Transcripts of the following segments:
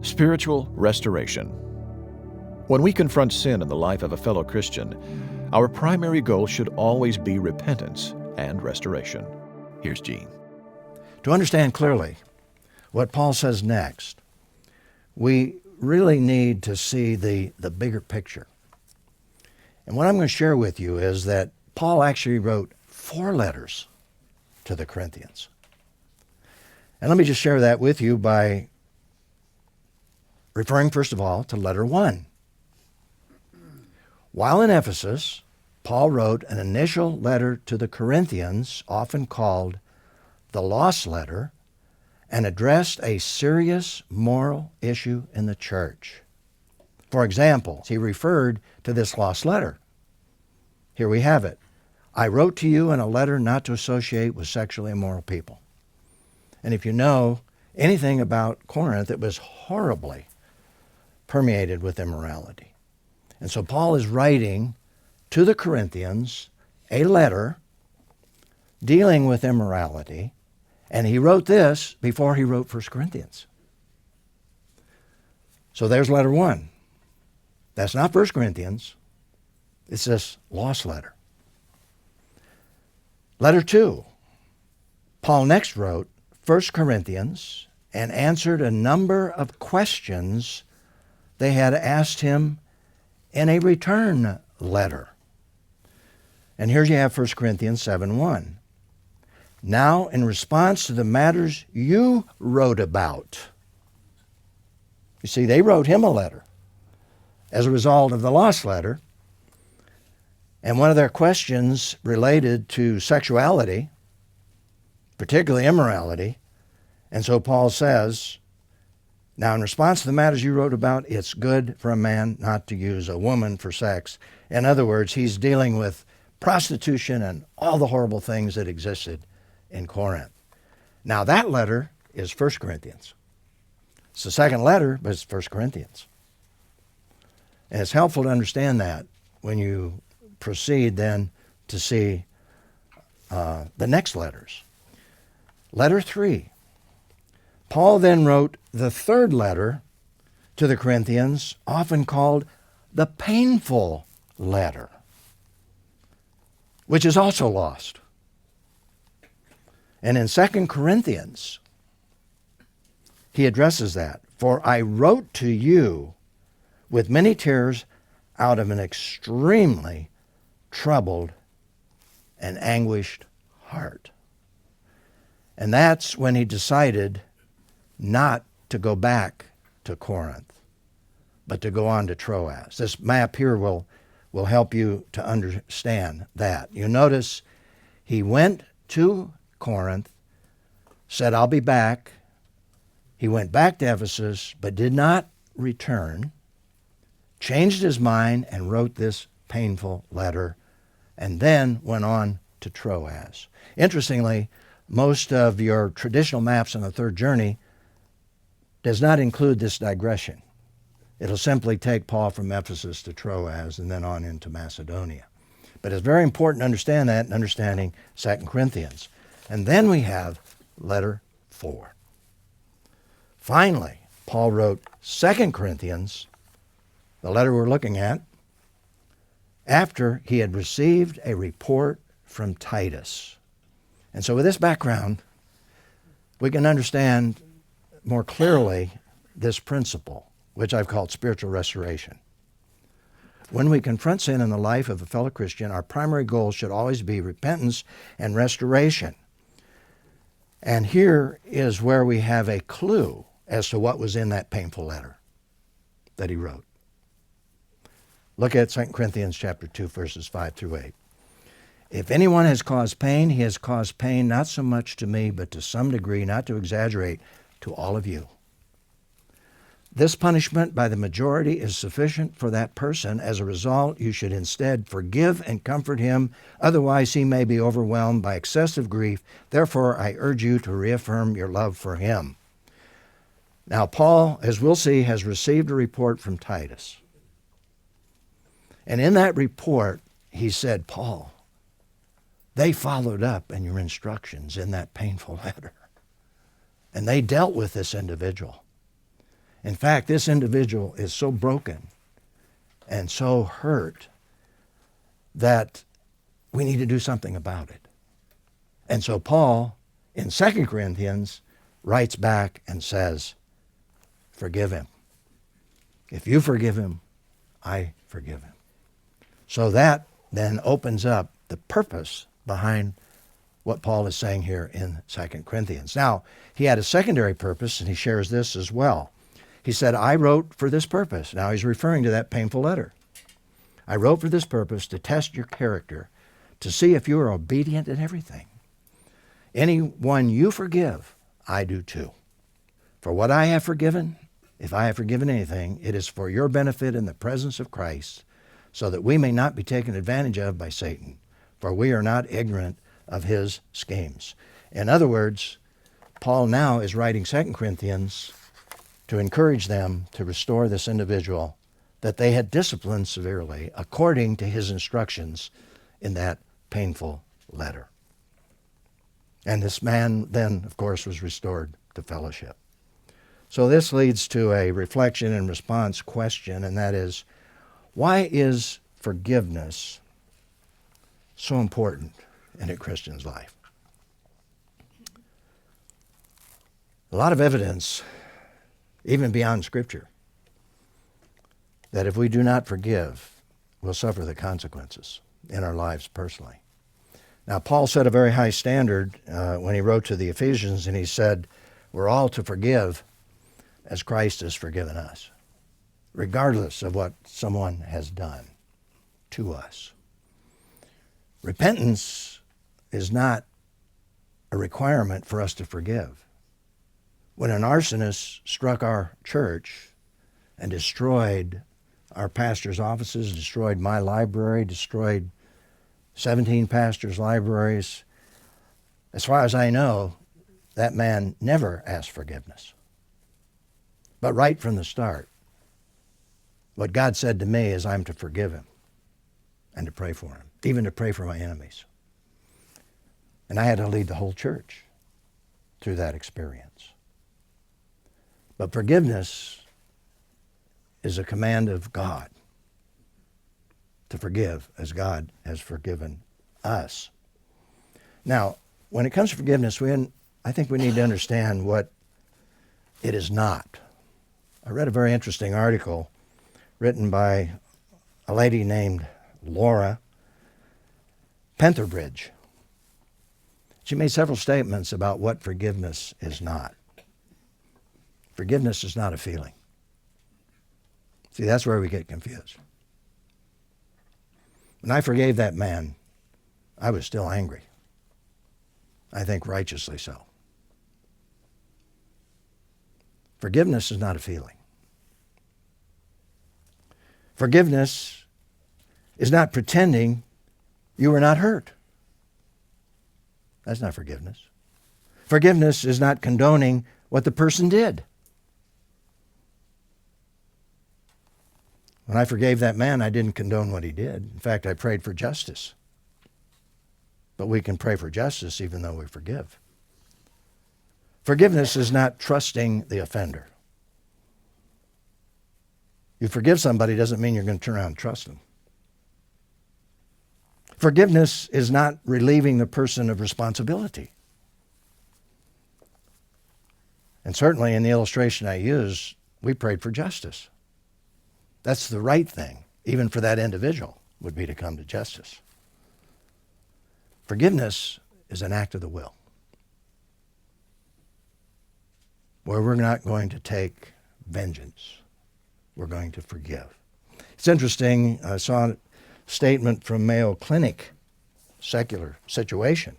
Spiritual restoration. When we confront sin in the life of a fellow Christian, our primary goal should always be repentance and restoration. Here's Gene. To understand clearly what Paul says next, we really need to see the bigger picture. And what I'm going to share with you is that Paul actually wrote 4 letters to the Corinthians. And let me just share that with you by referring, first of all, to letter 1. While in Ephesus, Paul wrote an initial letter to the Corinthians, often called the lost letter, and addressed a serious moral issue in the church. For example, he referred to this lost letter. Here we have it. I wrote to you in a letter not to associate with sexually immoral people. And if you know anything about Corinth, it was horribly permeated with immorality. And so Paul is writing to the Corinthians a letter dealing with immorality, and he wrote this before he wrote 1 Corinthians. So there's letter 1. That's not 1 Corinthians. It's this lost letter. Letter 2. Paul next wrote 1 Corinthians and answered a number of questions they had asked him in a return letter. And here you have 1 Corinthians 7:1. Now, in response to the matters you wrote about. You see, they wrote him a letter as a result of the lost letter. And one of their questions related to sexuality, particularly immorality. And so Paul says, now in response to the matters you wrote about, it's good for a man not to use a woman for sex. In other words, he's dealing with prostitution and all the horrible things that existed in Corinth. Now that letter is 1 Corinthians. It's the second letter, but it's 1 Corinthians. And it's helpful to understand that when you proceed then to see the next letters. Letter 3. Paul then wrote the third letter to the Corinthians, often called the painful letter, which is also lost. And in 2 Corinthians, he addresses that. For I wrote to you with many tears out of an extremely troubled and anguished heart. And that's when he decided not to go back to Corinth, but to go on to Troas. This map here will help you to understand that. You notice he went to Corinth, said, I'll be back. He went back to Ephesus, but did not return, changed his mind, and wrote this painful letter, and then went on to Troas. Interestingly, most of your traditional maps on the third journey does not include this digression. It'll simply take Paul from Ephesus to Troas and then on into Macedonia. But it's very important to understand that in understanding 2 Corinthians. And then we have letter 4. Finally, Paul wrote 2 Corinthians, the letter we're looking at, after he had received a report from Titus. And so with this background, we can understand more clearly this principle, which I've called spiritual restoration. When we confront sin in the life of a fellow Christian, our primary goal should always be repentance and restoration. And here is where we have a clue as to what was in that painful letter that he wrote. Look at 2 Corinthians chapter 2, verses 5 through 8. If anyone has caused pain, he has caused pain not so much to me, but to some degree, not to exaggerate, to all of you. This punishment by the majority is sufficient for that person. As a result, you should instead forgive and comfort him. Otherwise, he may be overwhelmed by excessive grief. Therefore, I urge you to reaffirm your love for him. Now, Paul, as we'll see, has received a report from Titus. And in that report, he said, Paul, they followed up in your instructions in that painful letter. And they dealt with this individual. In fact, this individual is so broken and so hurt that we need to do something about it. And so Paul, in 2 Corinthians, writes back and says, forgive him. If you forgive him, I forgive him. So that then opens up the purpose behind what Paul is saying here in 2 Corinthians. Now, he had a secondary purpose, and he shares this as well. He said, I wrote for this purpose. Now, he's referring to that painful letter. I wrote for this purpose to test your character, to see if you are obedient in everything. Anyone you forgive, I do too. For what I have forgiven, if I have forgiven anything, it is for your benefit in the presence of Christ, so that we may not be taken advantage of by Satan, for we are not ignorant of his schemes. In other words, Paul now is writing 2 Corinthians to encourage them to restore this individual that they had disciplined severely according to his instructions in that painful letter. And this man then, of course, was restored to fellowship. So this leads to a reflection and response question, and that is, why is forgiveness so important in a Christian's life? A lot of evidence, even beyond Scripture, that if we do not forgive, we'll suffer the consequences in our lives personally. Now, Paul set a very high standard when he wrote to the Ephesians, and he said, we're all to forgive as Christ has forgiven us, regardless of what someone has done to us. Repentance is not a requirement for us to forgive. When an arsonist struck our church and destroyed our pastor's offices, destroyed my library, destroyed 17 pastors' libraries, as far as I know, that man never asked forgiveness. But right from the start, what God said to me is I'm to forgive him and to pray for him, even to pray for my enemies. And I had to lead the whole church through that experience. But forgiveness is a command of God to forgive as God has forgiven us. Now, when it comes to forgiveness, I think we need to understand what it is not. I read a very interesting article written by a lady named Laura Pentherbridge. She made several statements about what forgiveness is not. Forgiveness is not a feeling. See, that's where we get confused. When I forgave that man, I was still angry. I think righteously so. Forgiveness is not a feeling. Forgiveness is not pretending you were not hurt. That's not forgiveness. Forgiveness is not condoning what the person did. When I forgave that man, I didn't condone what he did. In fact, I prayed for justice. But we can pray for justice even though we forgive. Forgiveness is not trusting the offender. You forgive somebody doesn't mean you're going to turn around and trust them. Forgiveness is not relieving the person of responsibility. And certainly in the illustration I used, we prayed for justice. That's the right thing, even for that individual, would be to come to justice. Forgiveness is an act of the will, where we're not going to take vengeance. We're going to forgive. It's interesting, I saw a statement from Mayo Clinic, secular situation.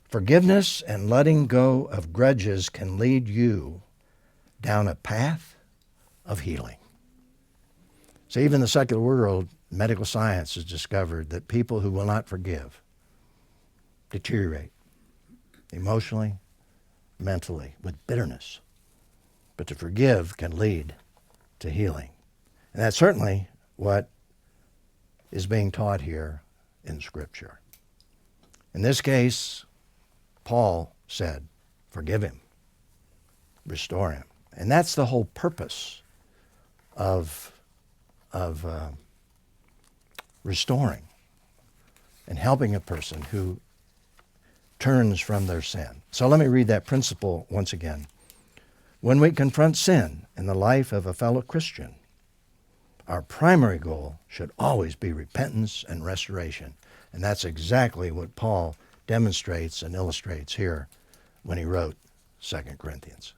Forgiveness and letting go of grudges can lead you down a path of healing. So even in the secular world, medical science has discovered that people who will not forgive deteriorate emotionally, mentally, with bitterness. But to forgive can lead to healing. And that's certainly what is being taught here in Scripture. In this case, Paul said, forgive him, restore him, And that's the whole purpose of restoring and helping a person who turns from their sin. So let me read that principle once again. When we confront sin in the life of a fellow Christian, our primary goal should always be repentance and restoration. And that's exactly what Paul demonstrates and illustrates here when he wrote 2 Corinthians.